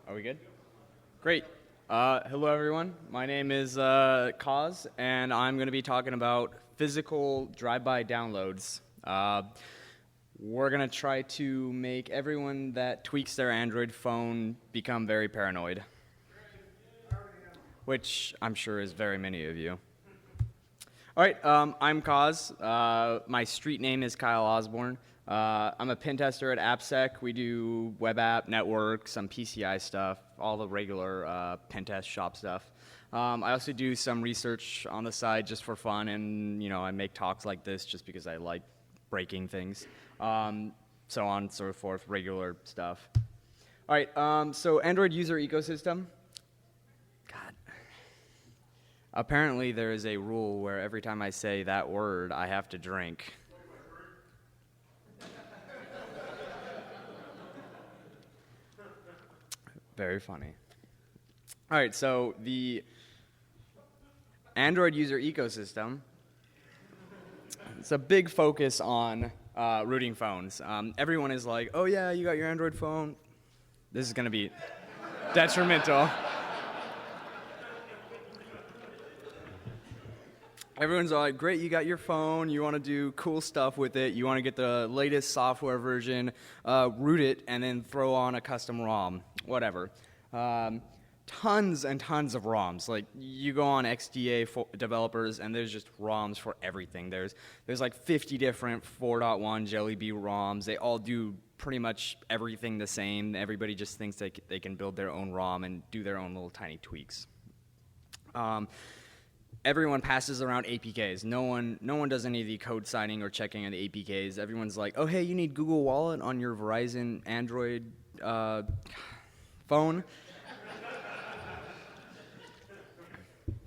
Are we good? Great. Hello, everyone. My name is Kaz, and I'm going to be talking about physical drive-by downloads. We're going to try to make everyone that tweaks their Android phone become very paranoid, which I'm sure is very many of you. All right, I'm Kaz. My street name is Kyle Osborn. I'm a pen tester at AppSec. We do web app, network, some PCI stuff, all the regular pen test shop stuff. I also do some research on the side just for fun, and I make talks like this just because I like breaking things, so on and so forth, regular stuff. All right, so Android user ecosystem. God. Apparently there is a rule where every time I say that word, I have to drink. Very funny. All right, so the Android user ecosystem, it's a big focus on rooting phones. Everyone is like, oh yeah, you got your Android phone. This is going to be detrimental. Everyone's like, great, you got your phone, you want to do cool stuff with it, you want to get the latest software version, root it, and then throw on a custom ROM, whatever. Tons and tons of ROMs. Like, you go on XDA developers, and there's just ROMs for everything. There's like 50 different 4.1 Jelly Bean ROMs. They all do pretty much everything the same. Everybody just thinks they can build their own ROM and do their own little tiny tweaks. Everyone passes around APKs. No one does any of the code signing or checking on the APKs. Everyone's like, oh, hey, you need Google Wallet on your Verizon Android phone?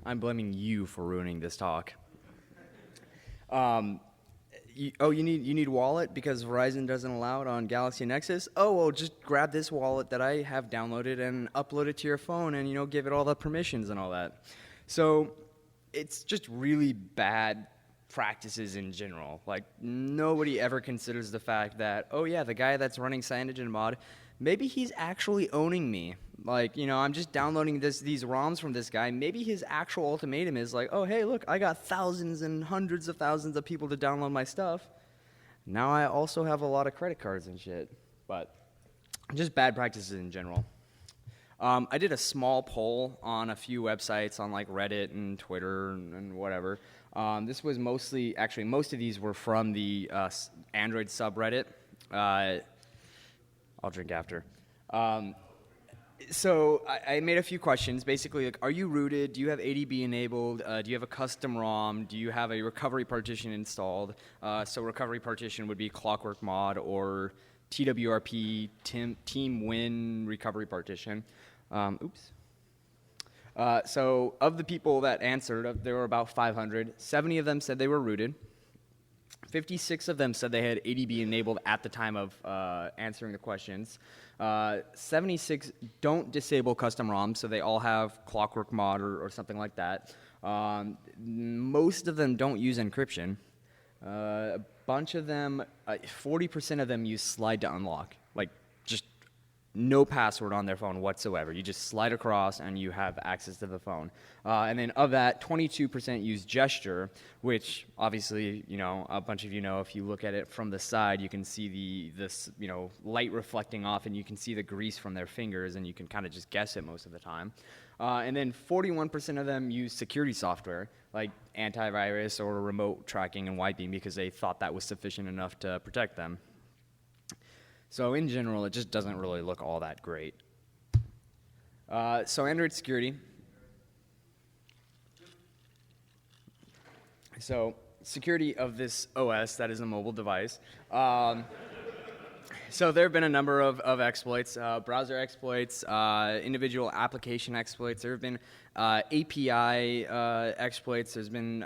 I'm blaming you for ruining this talk. You need Wallet because Verizon doesn't allow it on Galaxy Nexus? Oh, well, just grab this wallet that I have downloaded and upload it to your phone and, give it all the permissions and all that. So it's just really bad practices in general. Like, nobody ever considers the fact that, oh yeah, the guy that's running CyanogenMod, maybe he's actually owning me. Like, I'm just downloading these ROMs from this guy. Maybe his actual ultimatum is like, oh, hey, look, I got thousands and hundreds of thousands of people to download my stuff. Now I also have a lot of credit cards and shit. But just bad practices in general. I did a small poll on a few websites on like Reddit and Twitter and whatever. This was most of these were from the Android subreddit. I'll drink after. So I made a few questions. Basically, like, are you rooted? Do you have ADB enabled? Do you have a custom ROM? Do you have a recovery partition installed? So recovery partition would be Clockwork Mod or TWRP, Team Win recovery partition. So of the people that answered, there were about 500. 70 of them said they were rooted. 56 of them said they had ADB enabled at the time of answering the questions. 76 don't disable custom ROMs, so they all have Clockwork Mod or something like that. Most of them don't use encryption. A bunch of them, 40% of them use slide to unlock, like just no password on their phone whatsoever. You just slide across and you have access to the phone. And then of that, 22% use gesture, which obviously, a bunch of if you look at it from the side, you can see this light reflecting off, and you can see the grease from their fingers, and you can kind of just guess it most of the time. And then 41% of them use security software, like antivirus or remote tracking and wiping, because they thought that was sufficient enough to protect them. So in general, it just doesn't really look all that great. So Android security. So security of this OS that is a mobile device. So there have been a number of exploits, browser exploits, individual application exploits. There have been API exploits. There's been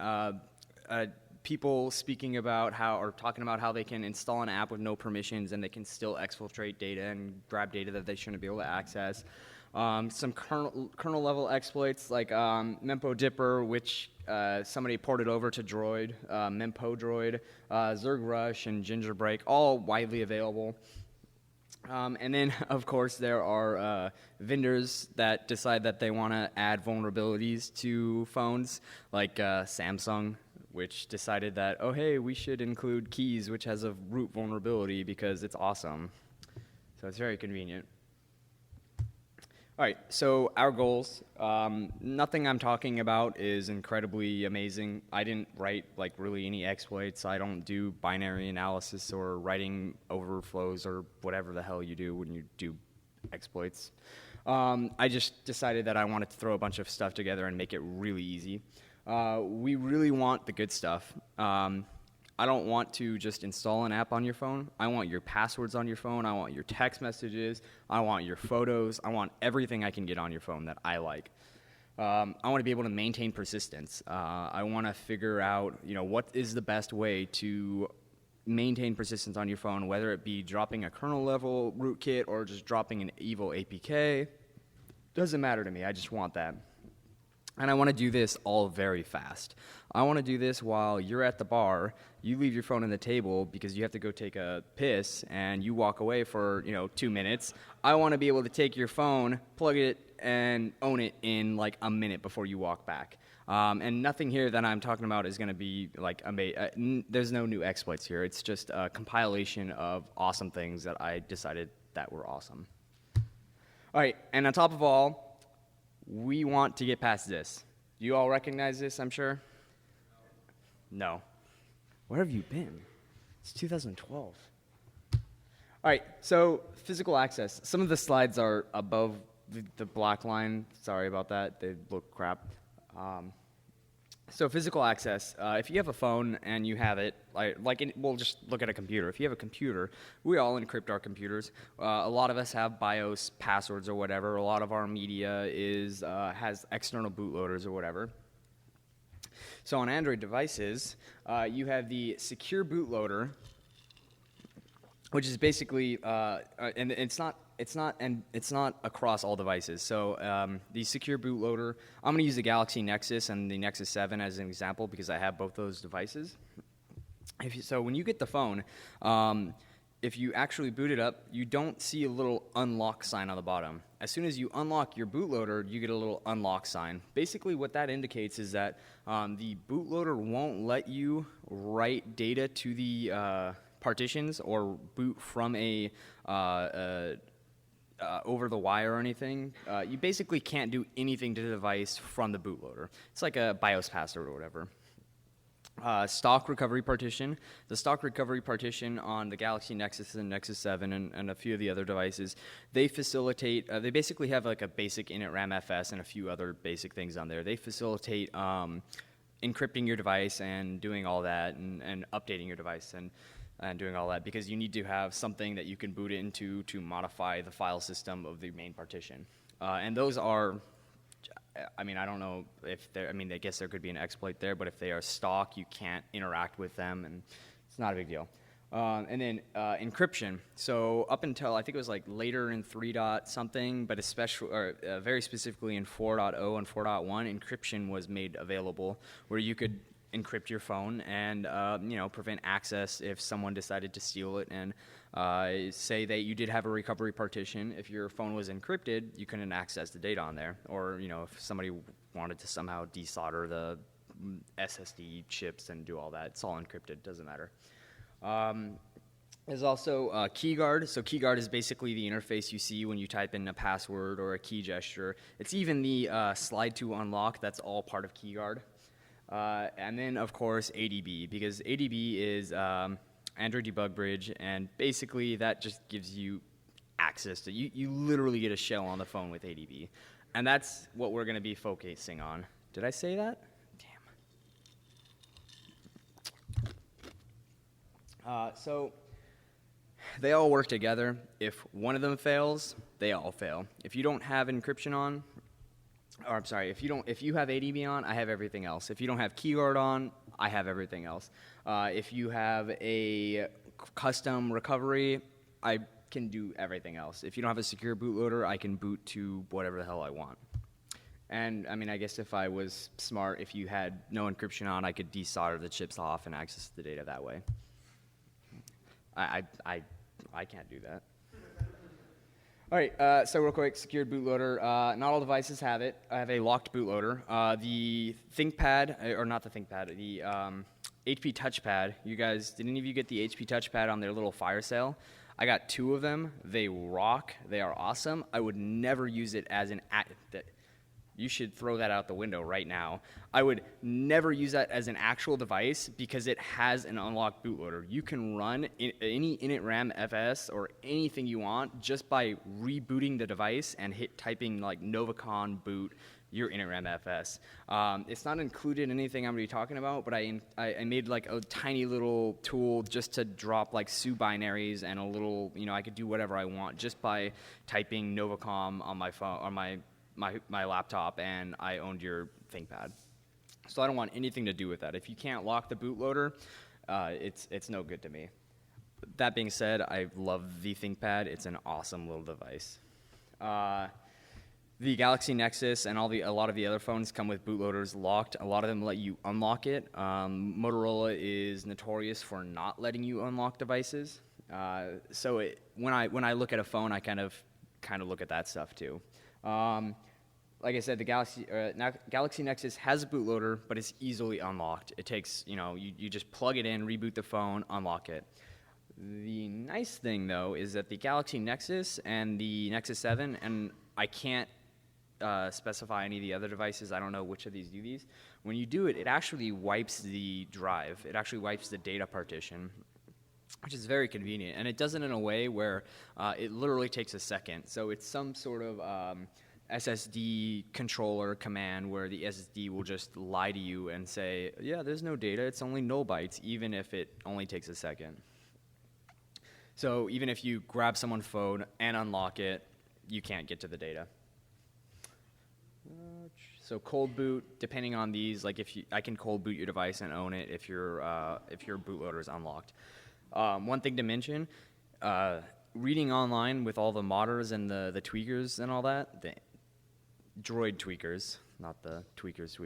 people speaking about talking about how they can install an app with no permissions and they can still exfiltrate data and grab data that they shouldn't be able to access. Some kernel level exploits like Mempo Dipper, which somebody ported over to Droid, Mempo Droid, Zerg Rush, and Ginger Break, all widely available. And then, of course, there are vendors that decide that they want to add vulnerabilities to phones, like Samsung, which decided that, oh, hey, we should include keys, which has a root vulnerability because it's awesome. So it's very convenient. All right, so our goals. Nothing I'm talking about is incredibly amazing. I didn't write like really any exploits. I don't do binary analysis or writing overflows or whatever the hell you do when you do exploits. I just decided that I wanted to throw a bunch of stuff together and make it really easy. We really want the good stuff. I don't want to just install an app on your phone. I want your passwords on your phone. I want your text messages. I want your photos. I want everything I can get on your phone that I like. I want to be able to maintain persistence. I want to figure out, what is the best way to maintain persistence on your phone, whether it be dropping a kernel level rootkit or just dropping an evil APK. Doesn't matter to me. I just want that. And I want to do this all very fast. I want to do this while you're at the bar, you leave your phone on the table because you have to go take a piss, and you walk away for 2 minutes. I want to be able to take your phone, plug it, and own it in like a minute before you walk back. And nothing here that I'm talking about is going to be like there's no new exploits here. It's just a compilation of awesome things that I decided that were awesome. All right, and on top of all, we want to get past this. You all recognize this, I'm sure? No. Where have you been? It's 2012. All right, so physical access. Some of the slides are above the black line. Sorry about that. They look crap. So physical access, if you have a phone and you have it, we'll just look at a computer. If you have a computer, we all encrypt our computers. A lot of us have BIOS passwords or whatever. A lot of our media has external bootloaders or whatever. So on Android devices, you have the secure bootloader, which is basically, and it's not across all devices. So the secure bootloader, I'm going to use the Galaxy Nexus and the Nexus 7 as an example because I have both those devices. So when you get the phone, if you actually boot it up, you don't see a little unlock sign on the bottom. As soon as you unlock your bootloader, you get a little unlock sign. Basically what that indicates is that the bootloader won't let you write data to the partitions or boot from a over the wire or anything. You basically can't do anything to the device from the bootloader. It's like a BIOS password or whatever. Stock recovery partition. The stock recovery partition on the Galaxy Nexus and Nexus 7 and a few of the other devices, they facilitate, they basically have like a basic init RAM FS and a few other basic things on there. They facilitate encrypting your device and doing all that and updating your device and doing all that because you need to have something that you can boot into to modify the file system of the main partition. And those are, I don't know if they're, I guess there could be an exploit there, but if they are stock, you can't interact with them, and it's not a big deal. And then encryption. So up until, I think it was like later in 3. something, but especially, or very specifically in 4.0 and 4.1, encryption was made available where you could encrypt your phone and prevent access if someone decided to steal it and say that you did have a recovery partition. If your phone was encrypted, you couldn't access the data on there. Or if somebody wanted to somehow desolder the SSD chips and do all that, it's all encrypted, doesn't matter. There's also KeyGuard. So KeyGuard is basically the interface you see when you type in a password or a key gesture. It's even the slide to unlock. That's all part of KeyGuard. And then, of course, ADB, because ADB is Android Debug Bridge, and basically that just gives you access to, you literally get a shell on the phone with ADB. And that's what we're going to be focusing on. Did I say that? Damn. So they all work together. If one of them fails, they all fail. If you don't have encryption on, or I'm sorry, if you have ADB on, I have everything else. If you don't have KeyGuard on, I have everything else. If you have a custom recovery, I can do everything else. If you don't have a secure bootloader, I can boot to whatever the hell I want. And I guess if I was smart, if you had no encryption on, I could desolder the chips off and access the data that way. I can't do that. All right, so real quick, secured bootloader. Not all devices have it. I have a locked bootloader. The ThinkPad, or not the ThinkPad, the HP TouchPad. Did any of you get the HP TouchPad on their little fire sale? I got 2 of them. They rock. They are awesome. I would never use it as you should throw that out the window right now. I would never use that as an actual device because it has an unlocked bootloader. You can run any init RAM FS or anything you want just by rebooting the device and typing like novacon boot your init RAM FS. It's not included in anything I'm going to be talking about, but I made like a tiny little tool just to drop like SU binaries and a little, I could do whatever I want just by typing novacom on my phone, on my laptop, and I owned your ThinkPad. So I don't want anything to do with that. If you can't lock the bootloader, it's no good to me. That being said, I love the ThinkPad. It's an awesome little device. The Galaxy Nexus and a lot of the other phones come with bootloaders locked. A lot of them let you unlock it. Motorola is notorious for not letting you unlock devices. So when I look at a phone, I kind of look at that stuff too. Like I said, the Galaxy Nexus has a bootloader, but it's easily unlocked. It takes, you just plug it in, reboot the phone, unlock it. The nice thing, though, is that the Galaxy Nexus and the Nexus 7, and I can't specify any of the other devices. I don't know which of these do these. When you do it, it actually wipes the drive. It actually wipes the data partition, which is very convenient. And it does it in a way where it literally takes a second. So it's some sort of SSD controller command where the SSD will just lie to you and say, yeah, there's no data, it's only 0 bytes, even if it only takes a second. So even if you grab someone's phone and unlock it, you can't get to the data. So cold boot, depending on these, like I can cold boot your device and own it if your bootloader is unlocked. One thing to mention, reading online with all the modders and the tweakers and all that, the droid tweakers, not the tweakers.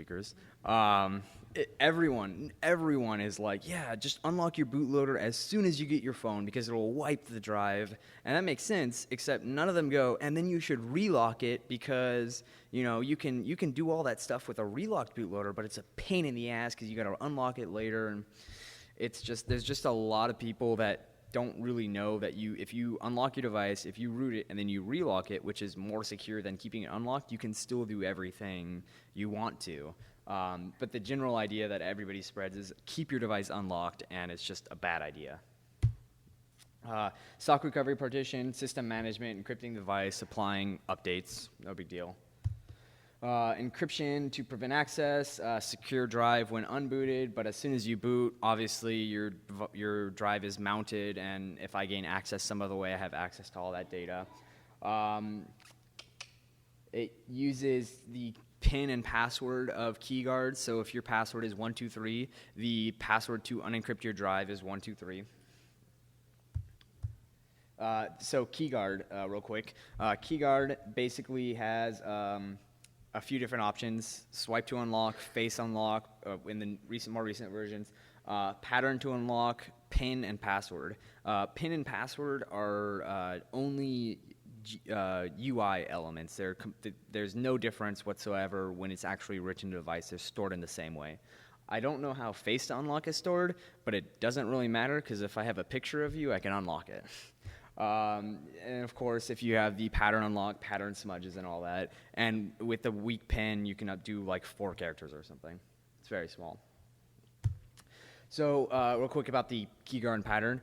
Everyone is like, yeah, just unlock your bootloader as soon as you get your phone because it will wipe the drive. And that makes sense, except none of them go, and then you should relock it because, you can do all that stuff with a relocked bootloader, but it's a pain in the ass because you got to unlock it later. And there's just a lot of people that don't really know that if you unlock your device, if you root it, and then you relock it, which is more secure than keeping it unlocked, you can still do everything you want to. But the general idea that everybody spreads is keep your device unlocked, and it's just a bad idea. Stock recovery partition, system management, encrypting the device, applying updates, no big deal. Encryption to prevent access, secure drive when unbooted, but as soon as you boot, obviously your drive is mounted, and if I gain access some other way, I have access to all that data. It uses the PIN and password of KeyGuard, so if your password is 123, the password to unencrypt your drive is 123. So KeyGuard, real quick. KeyGuard basically has a few different options: swipe to unlock, face unlock in the more recent versions, pattern to unlock, PIN and password. PIN and password are only UI elements. There's no difference whatsoever when it's actually written in the device. They're stored in the same way. I don't know how face to unlock is stored, but it doesn't really matter because if I have a picture of you, I can unlock it. And of course, if you have the pattern unlock, pattern smudges and all that, and with the weak PIN, you can do like 4 characters or something. It's very small. So real quick about the KeyGuard pattern.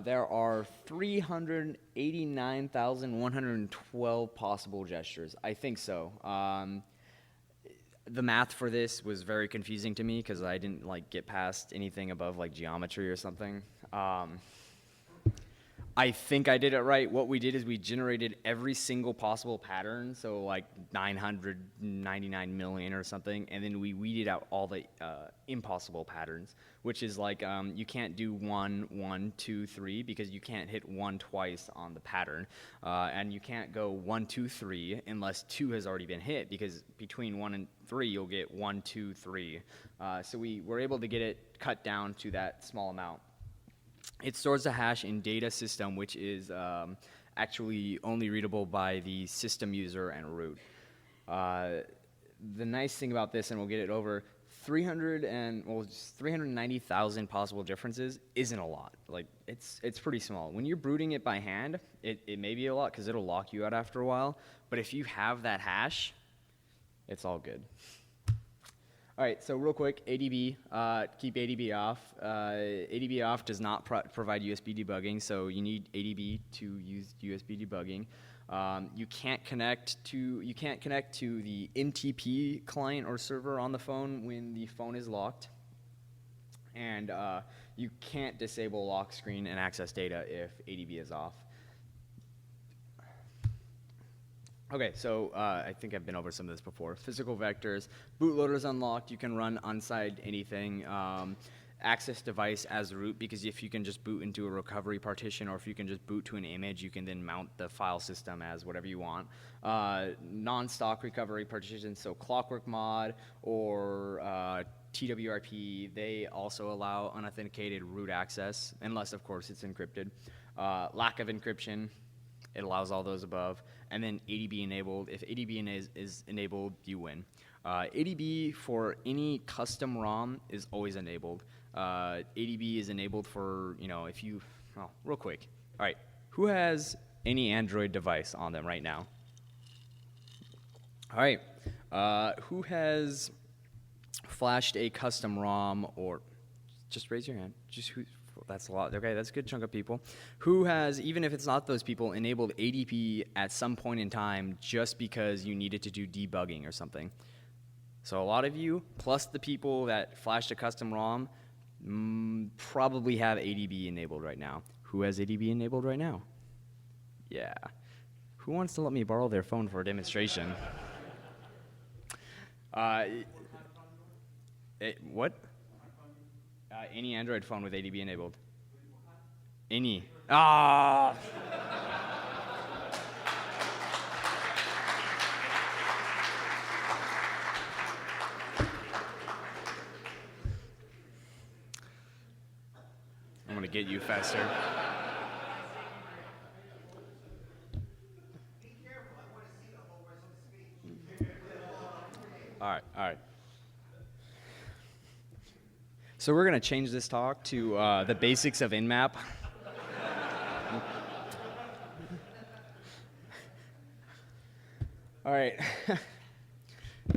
There are 389,112 possible gestures. I think so. The math for this was very confusing to me because I didn't get past anything above geometry or something. I think I did it right. What we did is we generated every single possible pattern, so 999 million or something, and then we weeded out all the impossible patterns, which is you can't do 1, 1, 2, 3 because you can't hit 1 twice on the pattern, and you can't go 1, 2, 3 unless 2 has already been hit because between 1 and 3 you'll get 1, 2, 3. So we were able to get it cut down to that small amount. It stores the hash in data system, which is actually only readable by the system user and root. The nice thing about this, and we'll get it over, 390,000 possible differences isn't a lot. Like, it's pretty small. When you're booting it by hand, it may be a lot because it'll lock you out after a while. But if you have that hash, it's all good. All right, so real quick, ADB, keep ADB off. ADB off does not provide USB debugging, so you need ADB to use USB debugging. You can't connect to the NTP client or server on the phone when the phone is locked, and you can't disable lock screen and access data if ADB is off. Okay, so I think I've been over some of this before. Physical vectors, bootloader is unlocked. You can run inside anything. Access device as root, because if you can just boot into a recovery partition, or if you can just boot to an image, you can then mount the file system as whatever you want. Non-stock recovery partitions, so Clockwork Mod or TWRP, they also allow unauthenticated root access, unless, of course, it's encrypted. Lack of encryption, it allows all those above. And then ADB enabled. If ADB is enabled, you win. ADB for any custom ROM is always enabled. ADB is enabled for, if you, real quick. All right, who has any Android device on them right now? All right, who has flashed a custom ROM, or just raise your hand. Just who? That's a lot. Okay, that's a good chunk of people. Who has, even if it's not those people, enabled ADB at some point in time just because you needed to do debugging or something? So a lot of you, plus the people that flashed a custom ROM, probably have ADB enabled right now. Who has ADB enabled right now? Yeah. Who wants to let me borrow their phone for a demonstration? What? Any Android phone with ADB enabled. Any. Ah! I'm going to get you faster. All right. So we're going to change this talk to the basics of Nmap. All right.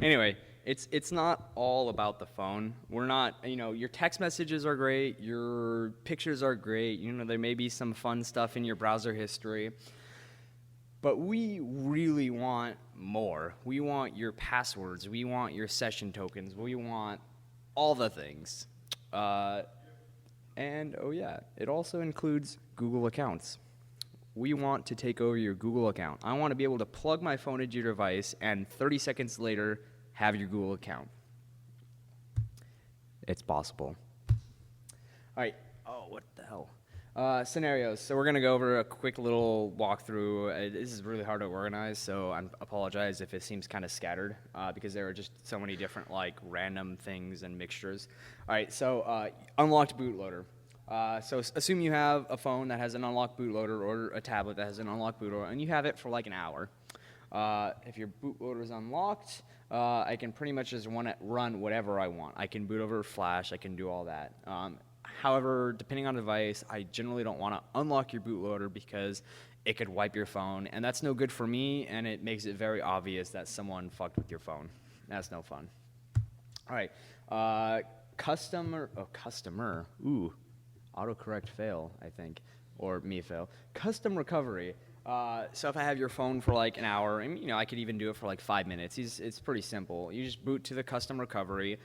Anyway, it's not all about the phone. We're not, your text messages are great, your pictures are great, there may be some fun stuff in your browser history, but we really want more. We want your passwords, we want your session tokens, we want all the things. And oh yeah, it also includes Google accounts. We want to take over your Google account. I want to be able to plug my phone into your device and 30 seconds later have your Google account. It's possible. All right. Oh, what the hell? Scenarios. So we're going to go over a quick little walkthrough. This is really hard to organize, so I apologize if it seems kind of scattered because there are just so many different random things and mixtures. All right, so unlocked bootloader. So assume you have a phone that has an unlocked bootloader or a tablet that has an unlocked bootloader, and you have it for an hour. If your bootloader is unlocked, I can pretty much just run whatever I want. I can boot over Flash. I can do all that. However, depending on the device, I generally don't want to unlock your bootloader because it could wipe your phone, and that's no good for me, and it makes it very obvious that someone fucked with your phone. That's no fun. All right. Customer. Ooh. Autocorrect fail, I think, or me fail. Custom recovery. So if I have your phone for an hour, and I could even do it for 5 minutes. It's pretty simple. You just boot to the custom recovery.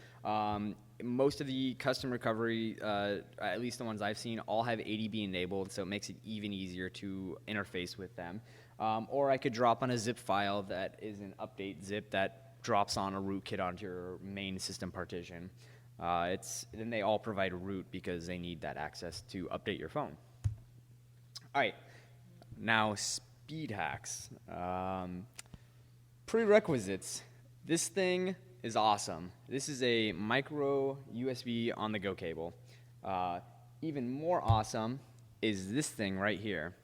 Most of the custom recovery, at least the ones I've seen, all have ADB enabled, so it makes it even easier to interface with them. Or I could drop on a zip file that is an update zip that drops on a rootkit onto your main system partition. Then they all provide root because they need that access to update your phone. All right, now speed hacks. Prerequisites. This thing is awesome. This is a micro USB on-the-go cable. Even more awesome is this thing right here.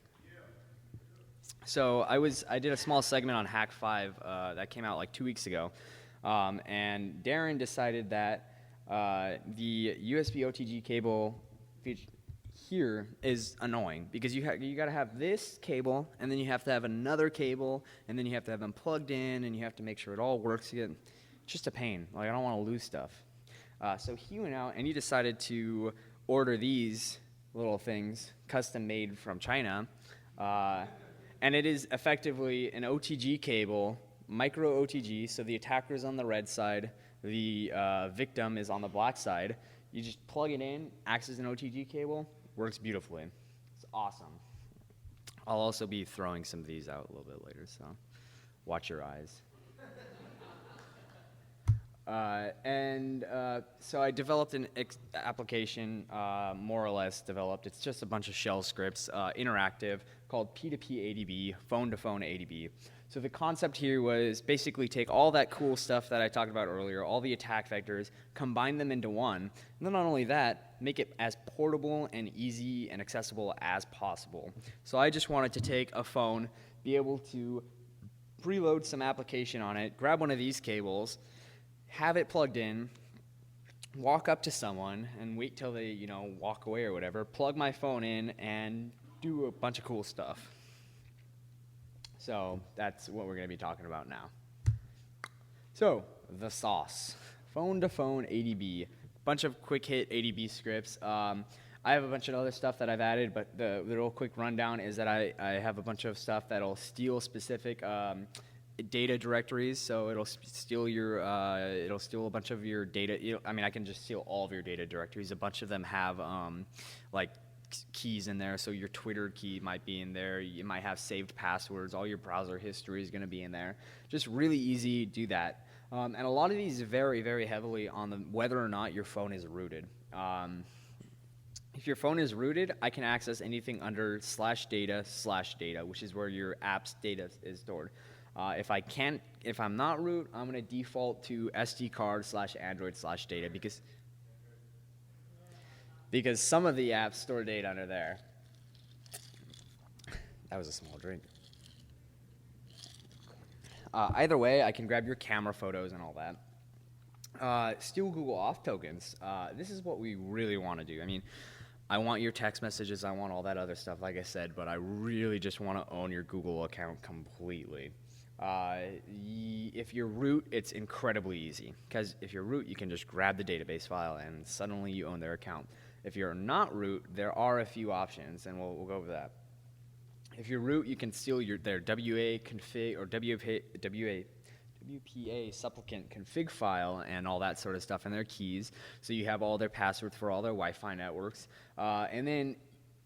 So I did a small segment on Hack 5 that came out like 2 weeks ago, and Darren decided that the USB OTG cable here is annoying because you got to have this cable, and then you have to have another cable, and then you have to have them plugged in, and you have to make sure it all works again. It's just a pain. Like, I don't want to lose stuff. So he went out and he decided to order these little things custom made from China. And it is effectively an OTG cable, micro OTG, so the attacker is on the red side, the victim is on the black side. You just plug it in, acts as an OTG cable, works beautifully. It's awesome. I'll also be throwing some of these out a little bit later, so watch your eyes. So I developed an application, more or less developed. It's just a bunch of shell scripts, interactive, called P2P ADB, phone-to-phone ADB. So the concept here was basically take all that cool stuff that I talked about earlier, all the attack vectors, combine them into one, and then not only that, make it as portable and easy and accessible as possible. So I just wanted to take a phone, be able to preload some application on it, grab one of these cables, have it plugged in, walk up to someone and wait till they, walk away or whatever, plug my phone in and do a bunch of cool stuff. So that's what we're going to be talking about now. So the sauce, phone-to-phone ADB, bunch of quick hit ADB scripts. I have a bunch of other stuff that I've added, but the real quick rundown is that I have a bunch of stuff that'll steal specific data directories, so it'll steal a bunch of your data. I can just steal all of your data directories. A bunch of them have like keys in there, so your Twitter key might be in there. You might have saved passwords. All your browser history is going to be in there. Just really easy, do that. And a lot of these vary very heavily on whether or not your phone is rooted. If your phone is rooted, I can access anything under /data/data, which is where your app's data is stored. If I'm not root, I'm going to default to SD card /Android/data because some of the apps store data under there. That was a small drink. Either way, I can grab your camera photos and all that. Steal Google Auth tokens. This is what we really want to do. I want your text messages, I want all that other stuff, like I said, but I really just want to own your Google account completely. If you're root, it's incredibly easy, because if you're root, you can just grab the database file and suddenly you own their account. If you're not root, there are a few options, and we'll go over that. If you're root, you can steal their WA config or WPA supplicant config file and all that sort of stuff and their keys, so you have all their passwords for all their Wi-Fi networks. And then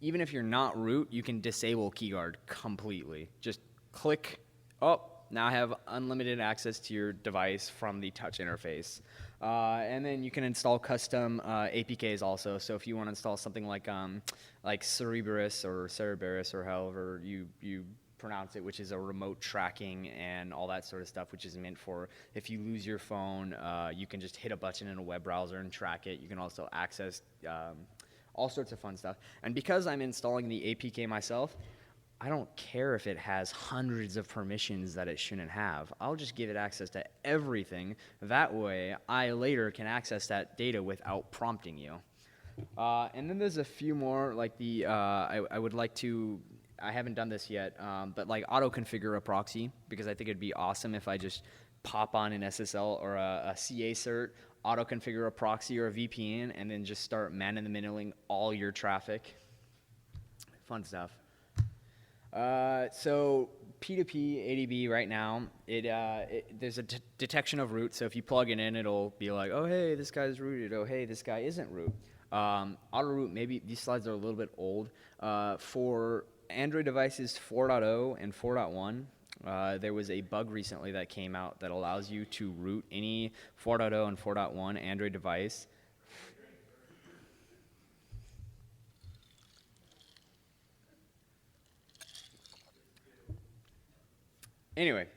even if you're not root, you can disable KeyGuard completely. Just click, now I have unlimited access to your device from the touch interface. And then you can install custom APKs also. So if you want to install something like Cerberus or however you pronounce it, which is a remote tracking and all that sort of stuff, which is meant for if you lose your phone, you can just hit a button in a web browser and track it. You can also access all sorts of fun stuff. And because I'm installing the APK myself, I don't care if it has hundreds of permissions that it shouldn't have. I'll just give it access to everything. That way, I later can access that data without prompting you. And then there's a few more, like I would like to, I haven't done this yet, but like auto-configure a proxy, because I think it'd be awesome if I just pop on an SSL or a CA cert, auto-configure a proxy or a VPN, and then just start man-in-the-middling all your traffic. Fun stuff. So P2P ADB right now, there's a detection of root. So if you plug it in, it'll be like, oh, hey, this guy's rooted. Oh, hey, this guy isn't root. Auto root, maybe these slides are a little bit old. For Android devices 4.0 and 4.1, there was a bug recently that came out that allows you to root any 4.0 and 4.1 Android device. Anyway,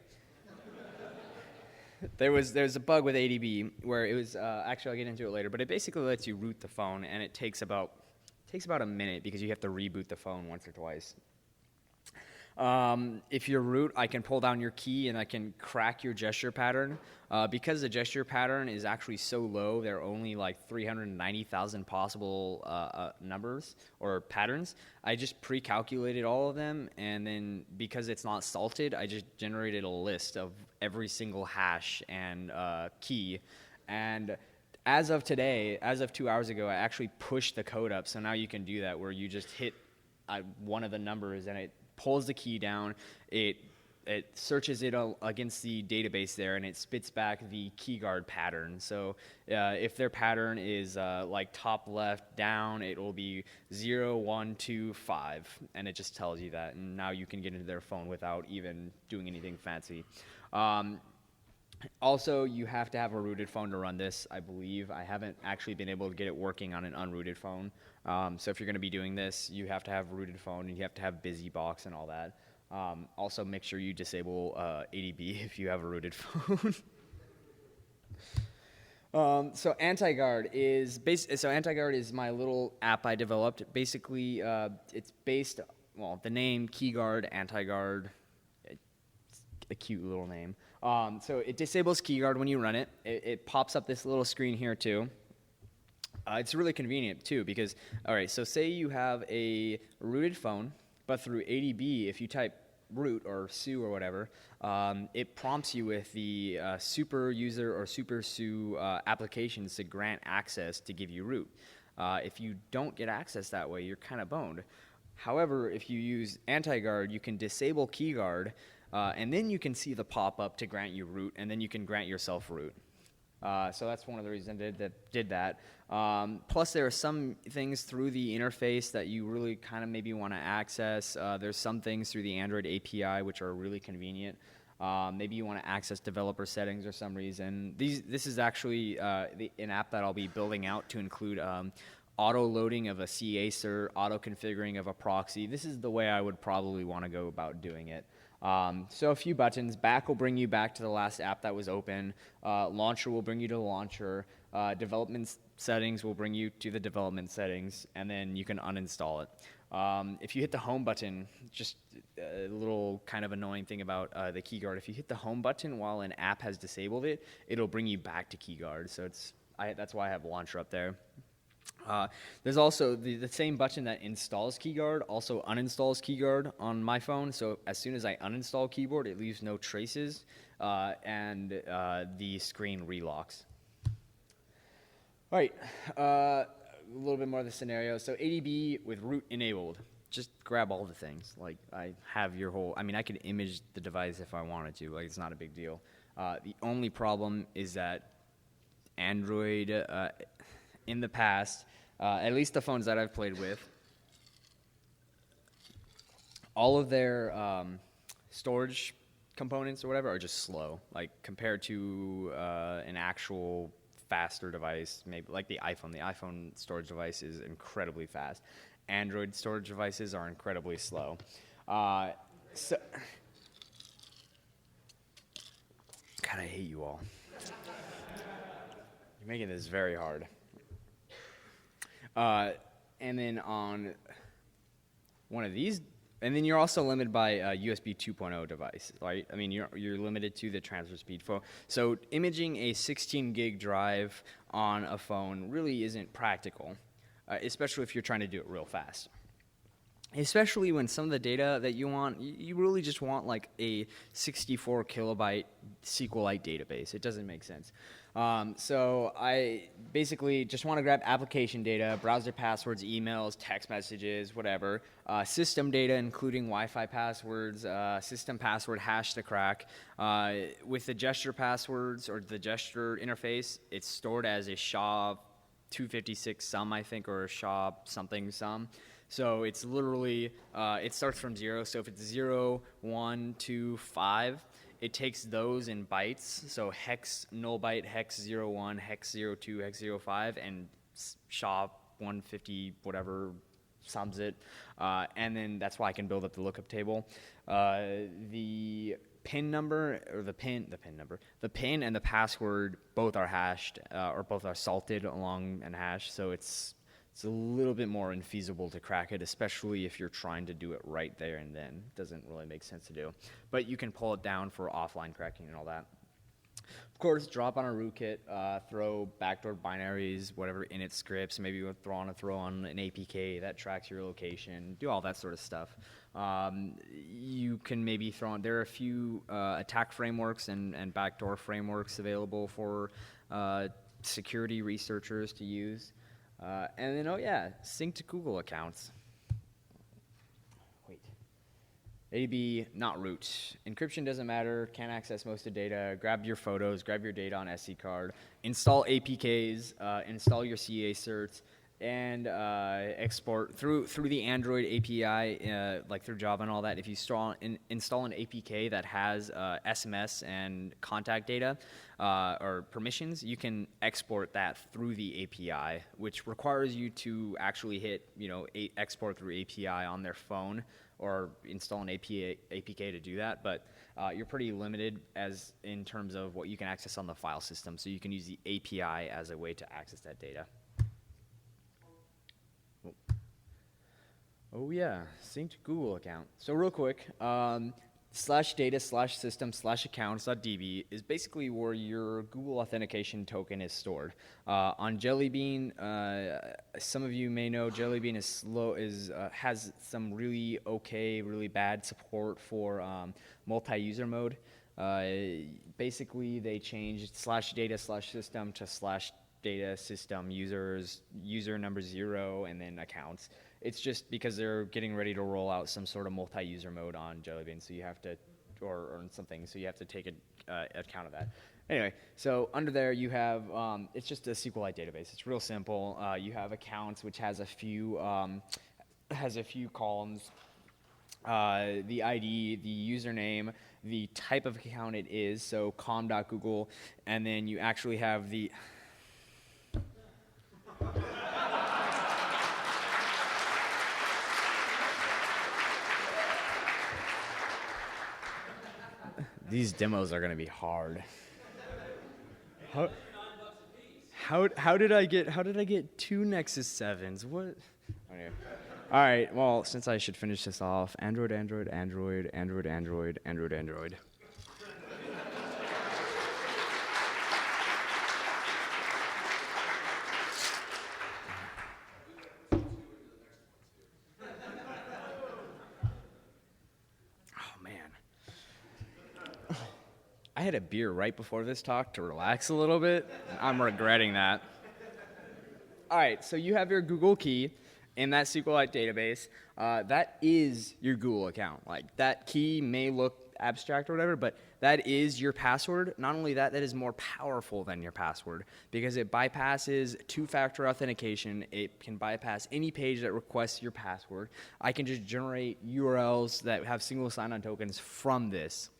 there's a bug with ADB where it was actually I'll get into it later, but it basically lets you root the phone, and it takes about a minute because you have to reboot the phone once or twice. If you're root, I can pull down your key and I can crack your gesture pattern. Because the gesture pattern is actually so low, there are only like 390,000 possible numbers or patterns. I just pre-calculated all of them, and then because it's not salted, I just generated a list of every single hash and key. And as of today, as of 2 hours ago, I actually pushed the code up, so now you can do that where you just hit one of the numbers and it pulls the key down, it searches it against the database there, and it spits back the key guard pattern. So if their pattern is like top left down, it will be 0, 1, 2, 5, and it just tells you that. And now you can get into their phone without even doing anything fancy. Also, you have to have a rooted phone to run this, I believe. I haven't actually been able to get it working on an unrooted phone. So if you're going to be doing this, you have to have a rooted phone, and you have to have BusyBox and all that. Also, make sure you disable ADB if you have a rooted phone. So AntiGuard is my little app I developed. Basically, it's based, well, the name KeyGuard, AntiGuard, a cute little name. So it disables KeyGuard when you run it. It pops up this little screen here too. It's really convenient too because, all right, so say you have a rooted phone, but through ADB, if you type root or su or whatever, it prompts you with the super user or super su applications to grant access to give you root. If you don't get access that way, you're kind of boned. However, if you use AntiGuard, you can disable KeyGuard, and then you can see the pop-up to grant you root, and then you can grant yourself root. So that's one of the reasons I did that. Plus, there are some things through the interface that you really kind of maybe want to access. There's some things through the Android API which are really convenient. Maybe you want to access developer settings or some reason. This is actually an app that I'll be building out to include auto-loading of a CA cert, auto-configuring of a proxy. This is the way I would probably want to go about doing it. So a few buttons. Back will bring you back to the last app that was open. Launcher will bring you to the launcher. Development settings will bring you to the development settings, and then you can uninstall it. If you hit the home button, just a little kind of annoying thing about the KeyGuard, if you hit the home button while an app has disabled it, it'll bring you back to KeyGuard. So that's why I have launcher up there. There's also the same button that installs KeyGuard also uninstalls KeyGuard on my phone. So as soon as I uninstall keyboard, it leaves no traces, and the screen relocks. All right, a little bit more of the scenario. So ADB with root enabled. Just grab all the things. Like I have your whole. I mean, I could image the device if I wanted to. Like it's not a big deal. The only problem is that Android, in the past, at least the phones that I've played with, all of their storage components or whatever are just slow. Like compared to an actual faster device, maybe like the iPhone. The iPhone storage device is incredibly fast. Android storage devices are incredibly slow. So, God, I hate you all. You're making this very hard. And then on one of these, and then you're also limited by a USB 2.0 device, right? I mean, you're limited to the transfer speed. So imaging a 16 gig drive on a phone really isn't practical, especially if you're trying to do it real fast. Especially when some of the data that you want, you really just want like a 64 kilobyte SQLite database. It doesn't make sense. So I basically just want to grab application data, browser passwords, emails, text messages, whatever, system data, including Wi-Fi passwords, system password hash to crack. With the gesture passwords or the gesture interface, it's stored as a SHA-256 sum, I think, or a SHA something sum. So it's literally, it starts from 0. So if it's 0, 1, 2, 5, it takes those in bytes. So hex, null byte, hex 01, hex 02, hex 05, and SHA-150, whatever, sums it. And then that's why I can build up the lookup table. The PIN number, or the PIN and the password both are hashed, or both are salted along and hashed. So it's it's a little bit more infeasible to crack it, especially if you're trying to do it right there and then. It doesn't really make sense to do. But you can pull it down for offline cracking and all that. Of course, drop on a rootkit, throw backdoor binaries, whatever init scripts, maybe you throw on an APK that tracks your location, do all that sort of stuff. You can maybe throw on, there are a few attack frameworks and backdoor frameworks available for security researchers to use. And then, oh yeah, sync to Google accounts. Wait. ADB, not root. Encryption doesn't matter, can't access most of the data. Grab your photos, grab your data on SD card, install APKs, install your CA certs, and export through the Android API, like through Java and all that. If you install an APK that has SMS and contact data or permissions, you can export that through the API, which requires you to actually hit, export through API on their phone or install an APK to do that. But you're pretty limited as in terms of what you can access on the file system. So you can use the API as a way to access that data. Oh yeah, synced Google account. So real quick, /data/system/accounts.db is basically where your Google authentication token is stored. On Jelly Bean, some of you may know Jelly Bean has some really bad support for multi-user mode. Basically, they changed /data/system to /data system user number 0 and then accounts. It's just because they're getting ready to roll out some sort of multi-user mode on Jelly Bean, so you have to, or something, so you have to take account of that. Anyway, so under there you have, it's just a SQLite database. It's real simple. You have accounts, which has a few columns. The ID, the username, the type of account it is, so com.google, and then you actually have the... These demos are going to be hard. How did I get 2 Nexus 7s? What? Okay. All right. Well, since I should finish this off, Android. I had a beer right before this talk to relax a little bit. I'm regretting that. All right, so you have your Google key in that SQLite database. That is your Google account. Like, that key may look abstract or whatever, but that is your password. Not only that, that is more powerful than your password because it bypasses two-factor authentication. It can bypass any page that requests your password. I can just generate URLs that have single sign-on tokens from this.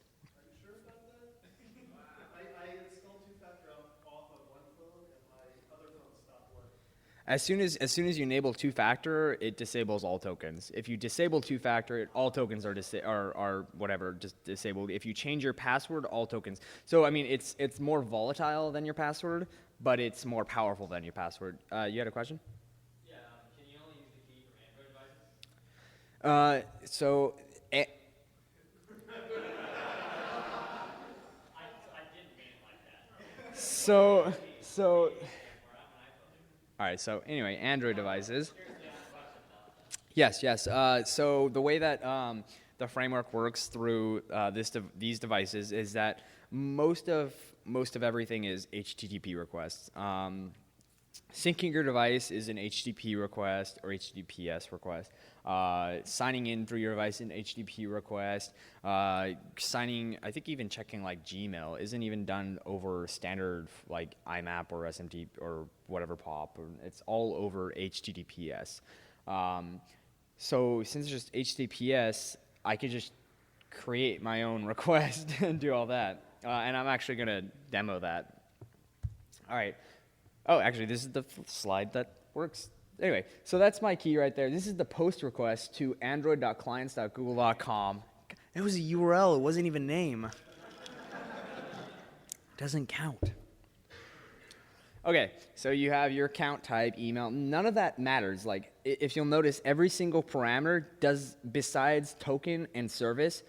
As soon as you enable two-factor, it disables all tokens. If you disable two-factor, all tokens are just disabled. If you change your password, all tokens. So I mean, it's more volatile than your password, but it's more powerful than your password. You had a question? Yeah. Can you only use the key from Android devices? I didn't mean it like that. So. All right, so anyway, Android devices. Yes. So the way that the framework works through these devices is that most of everything is HTTP requests. Syncing your device is an HTTP request or HTTPS request. Signing in through your device is an HTTP request. I think even checking like Gmail isn't even done over standard like IMAP or SMTP or whatever POP. It's all over HTTPS. So since it's just HTTPS, I could just create my own request and do all that. And I'm actually going to demo that. All right. Oh, actually, this is the slide that works. Anyway, so that's my key right there. This is the post request to android.clients.google.com. It was a URL. It wasn't even name. Doesn't count. Okay, so you have your account type, email. None of that matters. Like, if you'll notice, every single parameter does, besides token and service,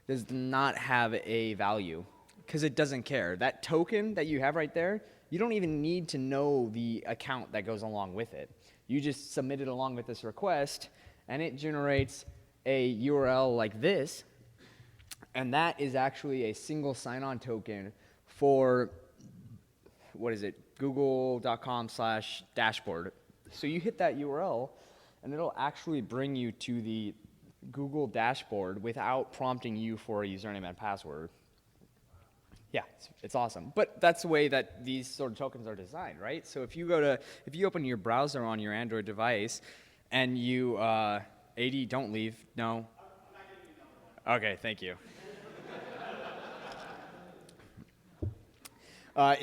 does not have a value because it doesn't care. That token that you have right there, you don't even need to know the account that goes along with it. You just submit it along with this request, and it generates a URL like this, and that is actually a single sign-on token for, what is it, google.com/dashboard. So you hit that URL, and it'll actually bring you to the Google dashboard without prompting you for a username and password. Yeah, it's awesome. But that's the way that these sort of tokens are designed, right? So if you open your browser on your Android device, and you, AD, don't leave. No. Okay, thank you.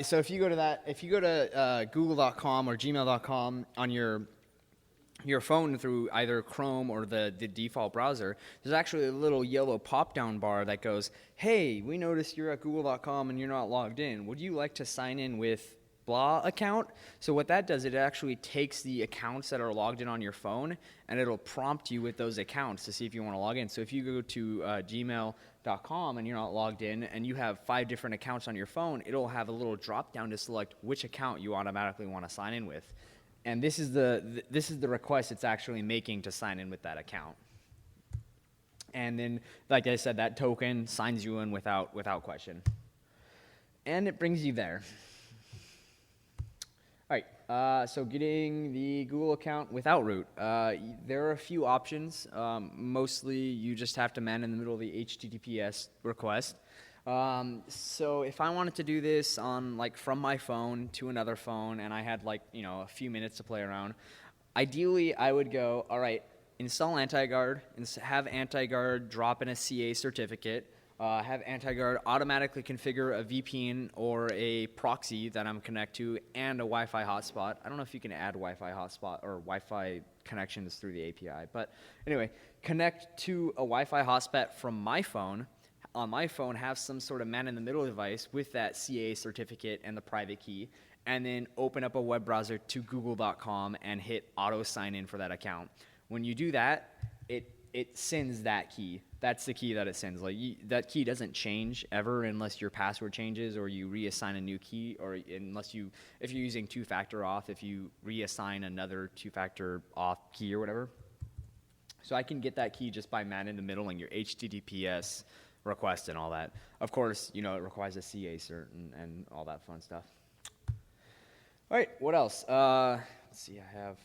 So if you go to google.com or gmail.com on your phone through either Chrome or the default browser, there's actually a little yellow pop-down bar that goes, hey, we noticed you're at google.com and you're not logged in. Would you like to sign in with blah account? So what that does, it actually takes the accounts that are logged in on your phone, and it'll prompt you with those accounts to see if you want to log in. So if you go to gmail.com and you're not logged in and you have 5 different accounts on your phone, it'll have a little drop down to select which account you automatically want to sign in with. And this is the request it's actually making to sign in with that account. And then, like I said, that token signs you in without question. And it brings you there. All right, so getting the Google account without root. There are a few options. Mostly, you just have to man in the middle of the HTTPS request. So if I wanted to do this on from my phone to another phone, and I had a few minutes to play around, ideally I would go, all right, install AntiGuard, and have AntiGuard drop in a CA certificate. Have AntiGuard automatically configure a VPN or a proxy that I'm connect to, and a Wi-Fi hotspot. I don't know if you can add Wi-Fi hotspot or Wi-Fi connections through the API, but anyway, connect to a Wi-Fi hotspot from my phone. On my phone, have some sort of man-in-the-middle device with that CA certificate and the private key, and then open up a web browser to google.com and hit auto sign in for that account. When you do that, it sends that key. That's the key that it sends. That key doesn't change ever unless your password changes or you reassign a new key, or if you're using two-factor auth, if you reassign another two-factor auth key or whatever. So I can get that key just by man-in-the-middle-ing your HTTPS request and all that. Of course, it requires a CA cert and all that fun stuff. All right, what else? Let's see, I have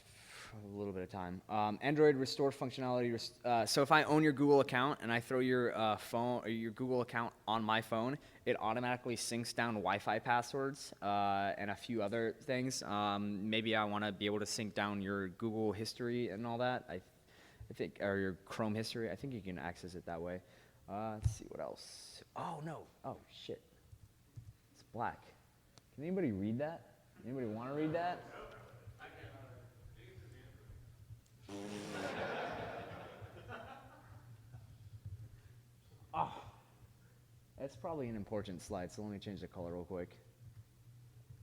a little bit of time. Android restore functionality. So if I own your Google account and I throw your phone or your Google account on my phone, it automatically syncs down Wi-Fi passwords and a few other things. Maybe I want to be able to sync down your Google history and all that. I think, or your Chrome history. I think you can access it that way. Let's see what else. Oh no! Oh shit! It's black. Can anybody read that? Anybody want to read that? Oh, that's probably an important slide. So let me change the color real quick.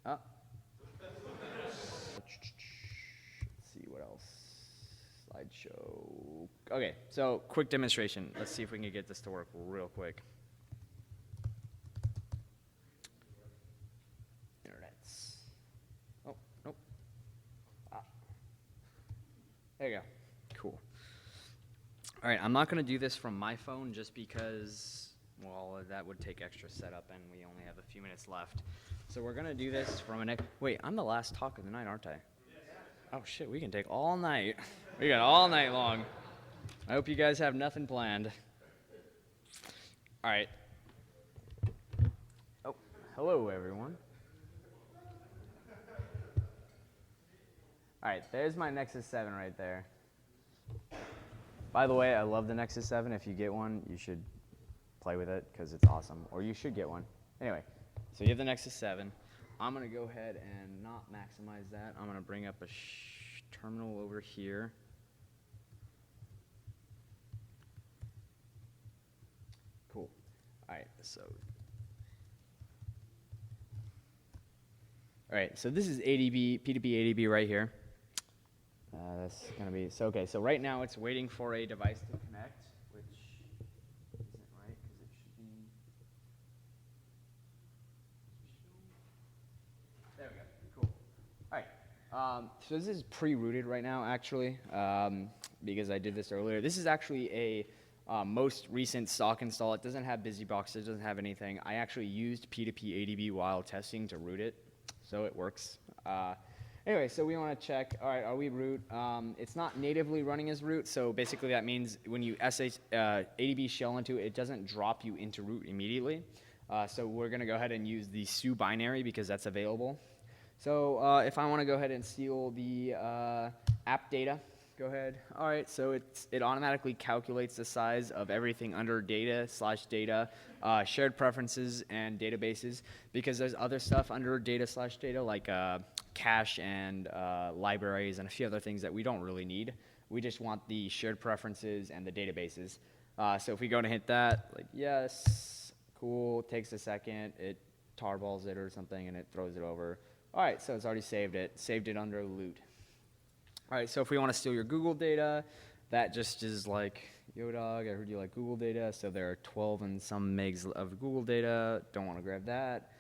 Oh. Let's see what else. Slideshow. Okay, so quick demonstration. Let's see if we can get this to work real quick. Internet's. Oh, nope. There you go. Cool. All right, I'm not going to do this from my phone just because, well, that would take extra setup and we only have a few minutes left. So we're going to do this from wait, I'm the last talk of the night, aren't I? Oh shit, we can take all night. We got all night long. I hope you guys have nothing planned. All right. Oh, hello everyone. All right, there's my Nexus 7 right there. By the way, I love the Nexus 7. If you get one, you should play with it because it's awesome. Or you should get one. Anyway, so you have the Nexus 7. I'm going to go ahead and not maximize that. I'm going to bring up a terminal over here. Cool. All right, so. All right, so this is ADB, P2P ADB right here. That's going to be, so okay, so right now it's waiting for a device to connect, which isn't right because it should be, there we go, cool. All right, so this is pre-rooted right now actually, because I did this earlier. This is actually a most recent stock install. It doesn't have BusyBox, it doesn't have anything. I actually used P2P ADB while testing to root it, so it works. Anyway, so we want to check, all right, are we root? It's not natively running as root, so basically that means when you ADB shell into it, it doesn't drop you into root immediately. So we're going to go ahead and use the SU binary because that's available. So if I want to go ahead and steal the app data, go ahead. All right, so it automatically calculates the size of everything under data/data, shared preferences, and databases, because there's other stuff under data/data like cache and libraries and a few other things that we don't really need. We just want the shared preferences and the databases. So if we go and hit that, like yes, cool, takes a second, it tarballs it or something and it throws it over. All right, so it's already saved it under loot. All right, so if we want to steal your Google data, that just is like, yo dog, I heard you like Google data, so there are 12 and some megs of Google data, don't want to grab that.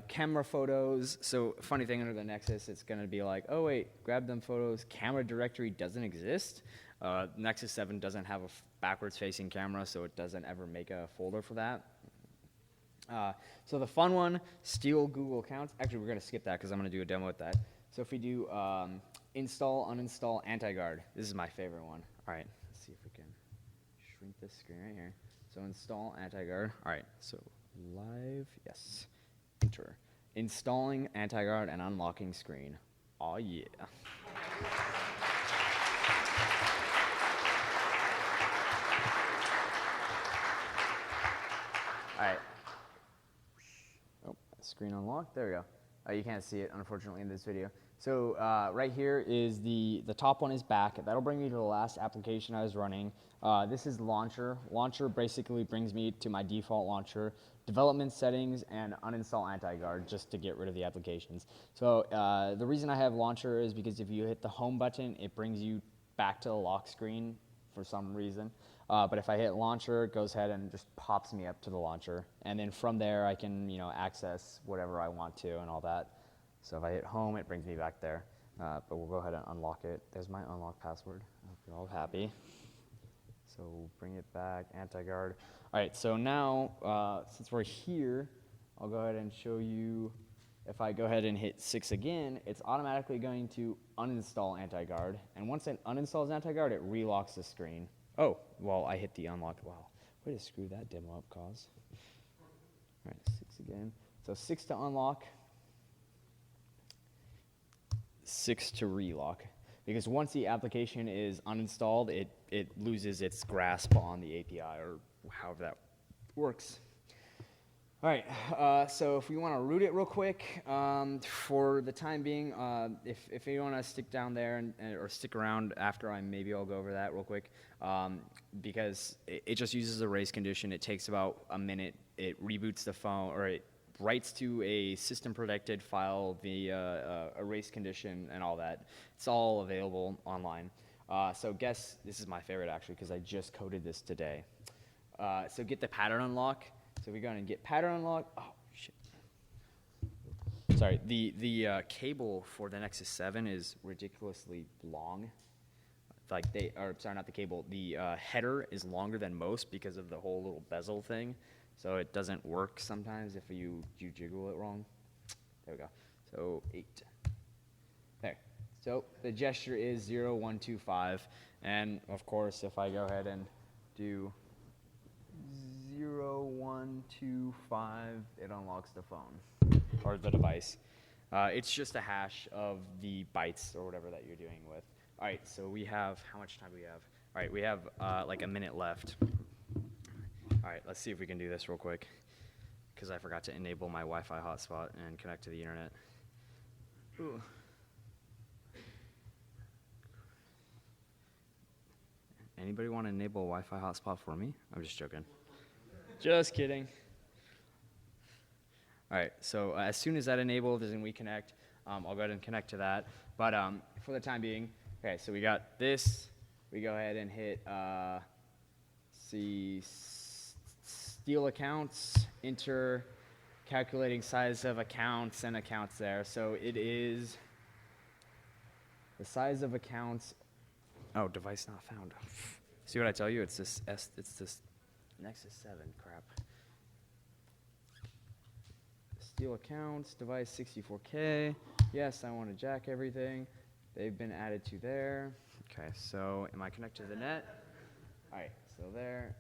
Camera photos, so funny thing under the Nexus, it's going to be like, oh wait, grab them photos, camera directory doesn't exist. Nexus 7 doesn't have a backwards facing camera, so it doesn't ever make a folder for that. So the fun one, steal Google accounts. Actually, we're going to skip that because I'm going to do a demo with that. So if we do install, uninstall, anti-guard, this is my favorite one. All right, let's see if we can shrink this screen right here. So install anti-guard. All right, so live, yes. Enter. Installing anti-guard and unlocking screen. Oh yeah. All right. Oh, screen unlocked. There we go. You can't see it, unfortunately, in this video. So right here is the top one is back. That'll bring me to the last application I was running. This is launcher. Launcher basically brings me to my default launcher, development settings, and uninstall anti-guard just to get rid of the applications. So the reason I have launcher is because if you hit the home button, it brings you back to the lock screen for some reason. But if I hit launcher, it goes ahead and just pops me up to the launcher. And then from there, I can access whatever I want to and all that. So if I hit home, it brings me back there. But we'll go ahead and unlock it. There's my unlock password. I hope you're all happy. So we'll bring it back, anti-guard. All right, so now, since we're here, I'll go ahead and show you, if I go ahead and hit 6 again, it's automatically going to uninstall anti-guard. And once it uninstalls anti-guard, it relocks the screen. Oh, well, I hit the unlock. Wow, way to screw that demo up, cause. All right, 6 again. So 6 to unlock. 6 to relock, because once the application is uninstalled, it loses its grasp on the API or however that works. All right, so if we want to root it real quick, for the time being, if you want to stick down there or stick around after maybe I'll go over that real quick, because it just uses a race condition. It takes about a minute. It reboots the phone, or it writes to a system protected file via a race condition and all that. It's all available online. So guess, this is my favorite actually because I just coded this today. So get the pattern unlock. So we go and get pattern unlock. Oh shit. Sorry, the cable for the Nexus 7 is ridiculously long. Like sorry, not the cable. The header is longer than most because of the whole little bezel thing. So it doesn't work sometimes if you jiggle it wrong. There we go. So 8. There. So the gesture is 0, 1, 2, 5. And of course, if I go ahead and do 0, 1, 2, 5, it unlocks the phone or the device. It's just a hash of the bytes or whatever that you're doing with. All right, so we have, how much time do we have? All right, we have like a minute left. All right, let's see if we can do this real quick, because I forgot to enable my Wi-Fi hotspot and connect to the internet. Ooh. Anybody want to enable a Wi-Fi hotspot for me? I'm just joking. Just kidding. All right, so as soon as that enables and we connect, I'll go ahead and connect to that. But for the time being, okay, so we got this. We go ahead and hit steal accounts, enter calculating size of accounts and accounts there. So it is the size of accounts. Oh, device not found. See what I tell you? It's this Nexus 7 crap. Steal accounts, device 64K. Yes, I want to jack everything. They've been added to there. Okay, so am I connected to the net? All right, so there.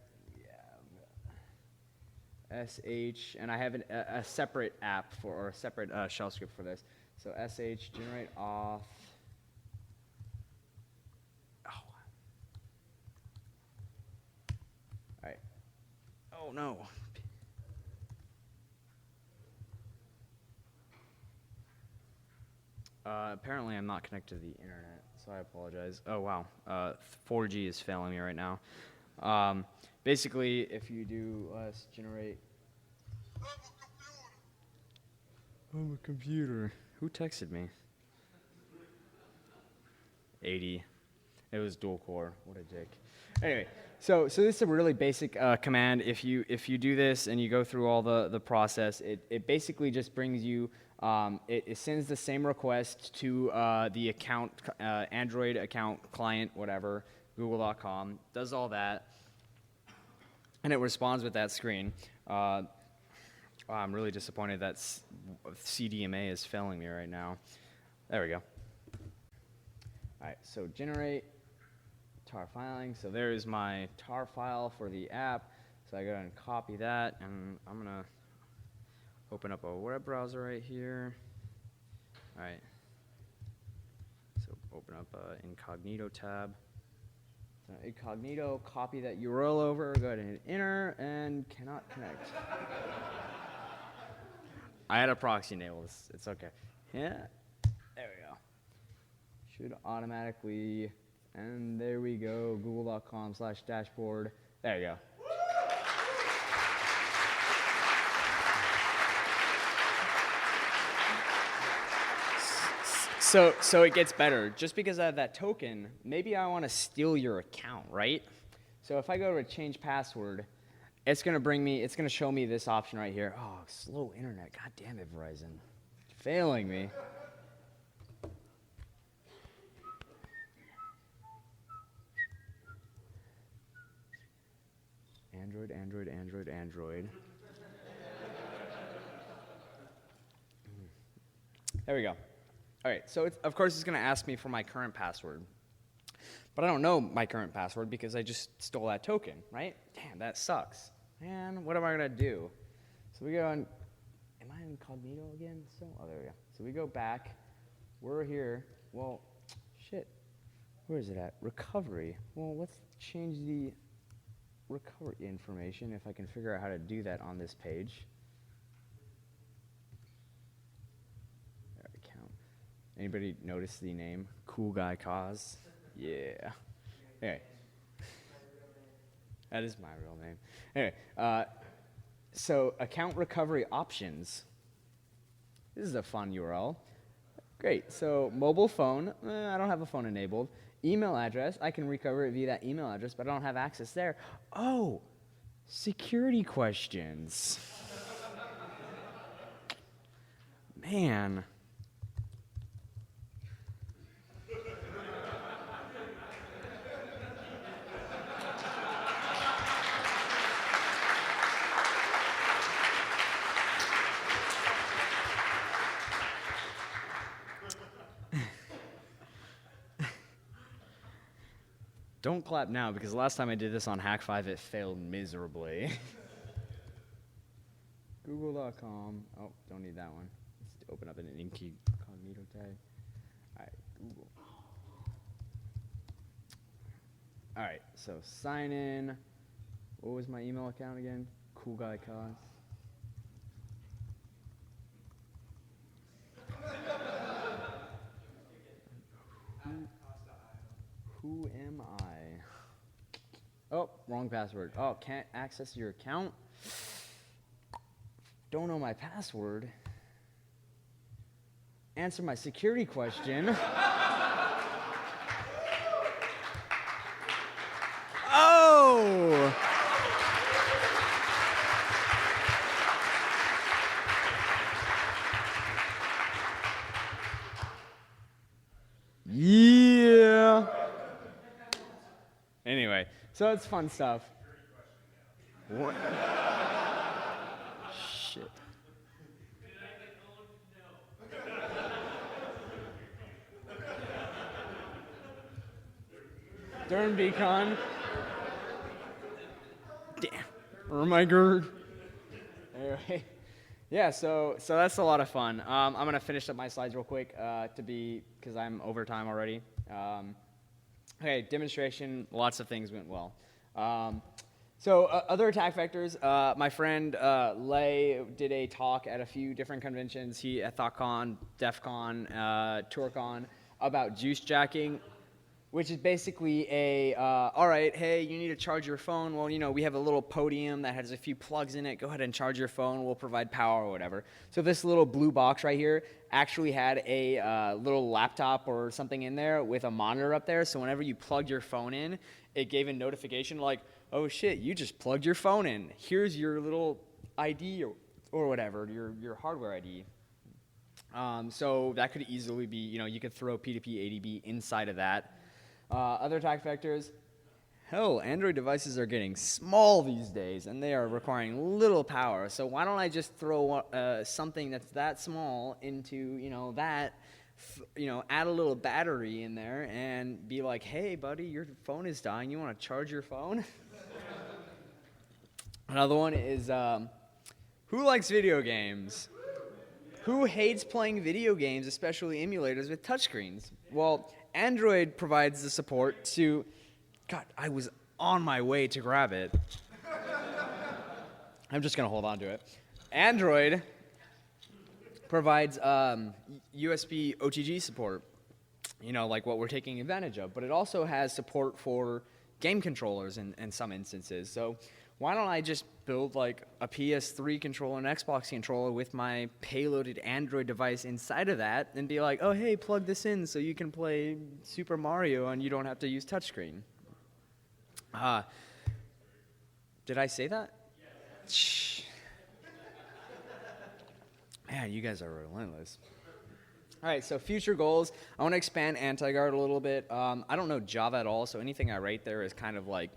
Yeah. SH, and I have a separate app for, or a separate shell script for this. So SH generate auth. Oh. All right. Oh no. Apparently I'm not connected to the internet, so I apologize. Oh, wow. 4G is failing me right now. Basically, if you do generate... I'm a computer. Who texted me? 80. It was dual core. What a dick. Anyway, so this is a really basic command. If you do this and you go through all the process, it basically just brings you, it sends the same request to the account, Android account client, whatever, google.com, does all that, and it responds with that screen. I'm really disappointed that CDMA is failing me right now. There we go. All right, so generate tar filing. So there is my tar file for the app. So I go and copy that, and I'm gonna open up a web browser right here. All right. So open up an incognito tab. So incognito, copy that URL over, go ahead and hit enter, and cannot connect. I had a proxy enabled. It's okay. Yeah. There we go. Should automatically, and there we go, google.com/dashboard. There you go. So it gets better. Just because I have that token, maybe I want to steal your account, right? So if I go to change password, it's going to show me this option right here. Oh, slow internet. God damn it, Verizon. Failing me. Android. There we go. All right, so of course it's going to ask me for my current password. But I don't know my current password because I just stole that token, right? Damn, that sucks. Man, what am I going to do? So we go on, am I incognito again? Oh, there we go. So we go back. We're here. Well, shit. Where is it at? Recovery. Well, let's change the recovery information if I can figure out how to do that on this page. Account. Anybody notice the name? Cool Guy Cause? Yeah. Anyway. That is my real name. Anyway, so account recovery options. This is a fun URL. Great. So mobile phone. I don't have a phone enabled. Email address. I can recover it via that email address, but I don't have access there. Oh, security questions. Man. Don't clap now, because the last time I did this on Hack 5, it failed miserably. Google.com. Oh, don't need that one. Let's open up an incognito tag. All right, Google. All right, so sign in. What was my email account again? Cool Guy Cause. Who am I? Oh, wrong password. Oh, can't access your account? Don't know my password. Answer my security question. Oh! Yeah. Anyway, so it's fun stuff. What? Shit. During BCon. Damn. Oh my god. Anyway. Yeah, so that's a lot of fun. I'm gonna finish up my slides real quick because I'm over time already. Okay, demonstration. Lots of things went well. Other attack vectors. My friend Lay did a talk at a few different conventions. He at ThoughtCon, DEF CON, TourCon about juice jacking, which is basically all right, hey, you need to charge your phone. Well, we have a little podium that has a few plugs in it. Go ahead and charge your phone. We'll provide power or whatever. So this little blue box right here actually had a little laptop or something in there with a monitor up there. So whenever you plugged your phone in, it gave a notification like, oh shit, you just plugged your phone in. Here's your little ID or whatever, your hardware ID. So that could easily be, you could throw P2P ADB inside of that. Other attack vectors. Hell, Android devices are getting small these days, and they are requiring little power. So why don't I just throw something that's that small into, add a little battery in there and be like, hey, buddy, your phone is dying. You want to charge your phone? Another one is, who likes video games? Who hates playing video games, especially emulators with touchscreens? Well, Android provides the support to... God, I was on my way to grab it. I'm just going to hold on to it. Android provides USB OTG support, like what we're taking advantage of. But it also has support for game controllers in some instances. So why don't I just build like a PS3 controller and Xbox controller with my payloaded Android device inside of that and be like, oh, hey, plug this in so you can play Super Mario and you don't have to use touchscreen. Did I say that? Yes. Man, you guys are relentless. All right, so future goals. I want to expand anti-guard a little bit. I don't know Java at all, so anything I write there is kind of like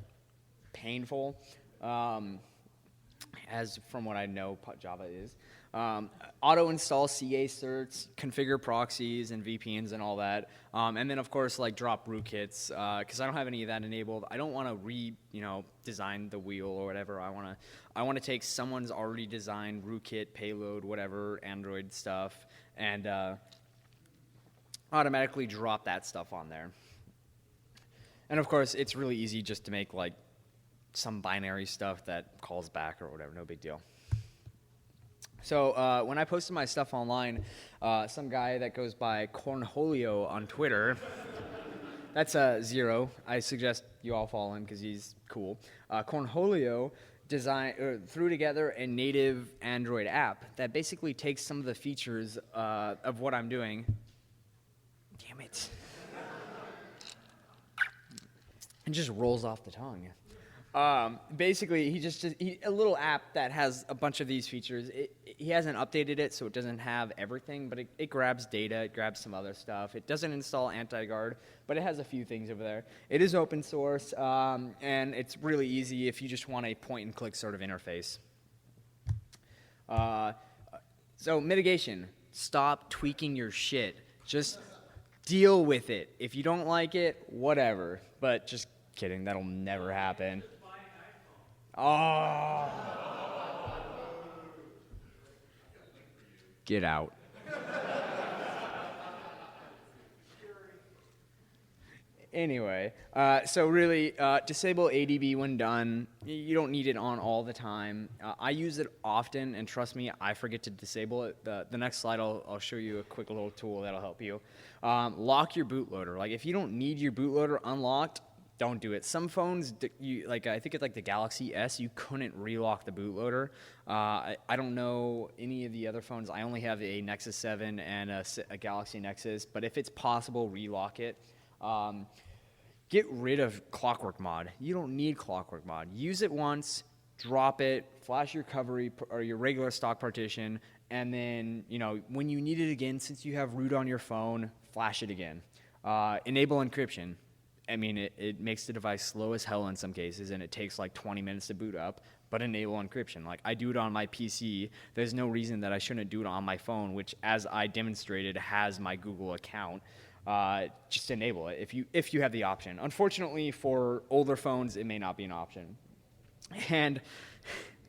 painful. As from what I know Java is. Auto install CA certs, configure proxies and VPNs and all that. And then of course like drop rootkits, because I don't have any of that enabled. I don't want to design the wheel or whatever. I want to take someone's already designed rootkit, payload, whatever, Android stuff, and automatically drop that stuff on there. And of course it's really easy just to make like some binary stuff that calls back or whatever, no big deal. So when I posted my stuff online, some guy that goes by Cornholio on Twitter, that's a zero. I suggest you all follow him because he's cool. Cornholio threw together a native Android app that basically takes some of the features of what I'm doing. Damn it. And just rolls off the tongue. Basically, a little app that has a bunch of these features. He hasn't updated it, so it doesn't have everything, but it grabs data, it grabs some other stuff. It doesn't install anti-guard, but it has a few things over there. It is open source, and it's really easy if you just want a point-and-click sort of interface. So mitigation. Stop tweaking your shit. Just deal with it. If you don't like it, whatever. But just kidding, that'll never happen. Oh. Get out. Anyway, so really, disable ADB when done. You don't need it on all the time. I use it often, and trust me, I forget to disable it. The next slide, I'll show you a quick little tool that'll help you. Lock your bootloader. Like, if you don't need your bootloader unlocked, don't do it. Some phones, I think it's like the Galaxy S, you couldn't relock the bootloader. I don't know any of the other phones. I only have a Nexus 7 and a Galaxy Nexus, but if it's possible, relock it. Get rid of Clockwork Mod. You don't need Clockwork Mod. Use it once, drop it, flash your recovery or your regular stock partition, and then, when you need it again, since you have root on your phone, flash it again. Enable encryption. I mean, it makes the device slow as hell in some cases, and it takes like 20 minutes to boot up, but enable encryption. Like, I do it on my PC. There's no reason that I shouldn't do it on my phone, which, as I demonstrated, has my Google account. Just enable it if you have the option. Unfortunately, for older phones, it may not be an option. And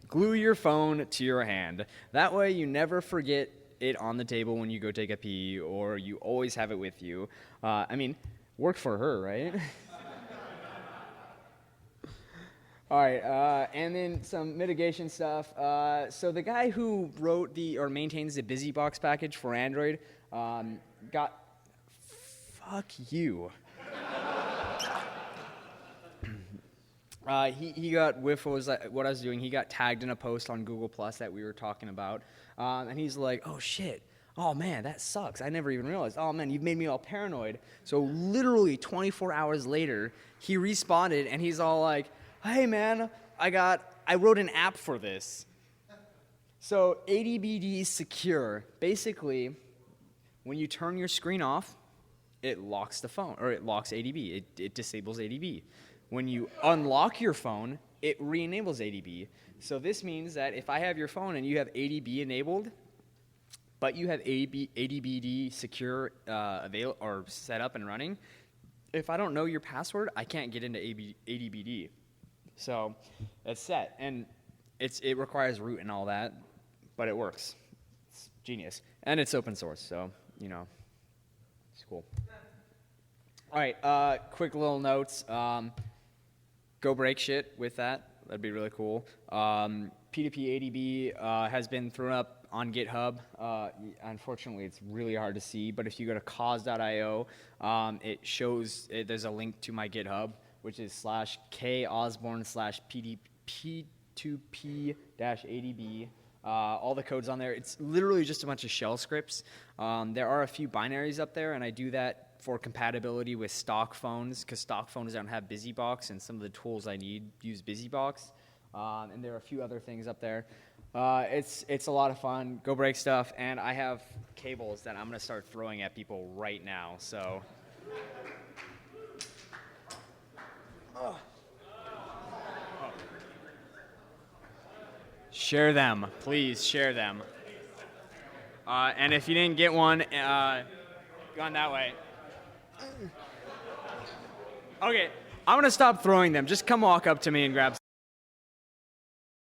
glue your phone to your hand. That way you never forget it on the table when you go take a pee, or you always have it with you. Worked for her, right? All right, and then some mitigation stuff. So the guy who wrote maintains the BusyBox package for Android got... Fuck you. He got whiff was what I was doing. He got tagged in a post on Google Plus that we were talking about, and he's like, "Oh shit, oh man, that sucks. I never even realized. Oh man, you've made me all paranoid." So literally 24 hours later, he responded and he's all like, "Hey man, I wrote an app for this." So ADBD secure. Basically, when you turn your screen off, it locks the phone, or it locks ADB. It disables ADB. When you unlock your phone, it re-enables ADB. So this means that if I have your phone and you have ADB enabled, but you have ADBD secure or set up and running, if I don't know your password, I can't get into ADBD. So it's set, and it requires root and all that, but it works. It's genius, and it's open source, so it's cool. All right, quick little notes. Go break shit with that. That'd be really cool. P2P ADB has been thrown up on GitHub. Unfortunately, it's really hard to see, but if you go to cause.io, it shows there's a link to my GitHub, which is /k/osborn/p2p-adb. All the code's on there. It's literally just a bunch of shell scripts. There are a few binaries up there, and I do that for compatibility with stock phones, because stock phones don't have BusyBox, and some of the tools I need use BusyBox. And there are a few other things up there. It's a lot of fun. Go break stuff, and I have cables that I'm going to start throwing at people right now. So. Share them. Please share them. And if you didn't get one, gone that way. Okay, I'm going to stop throwing them. Just come walk up to me and grab some.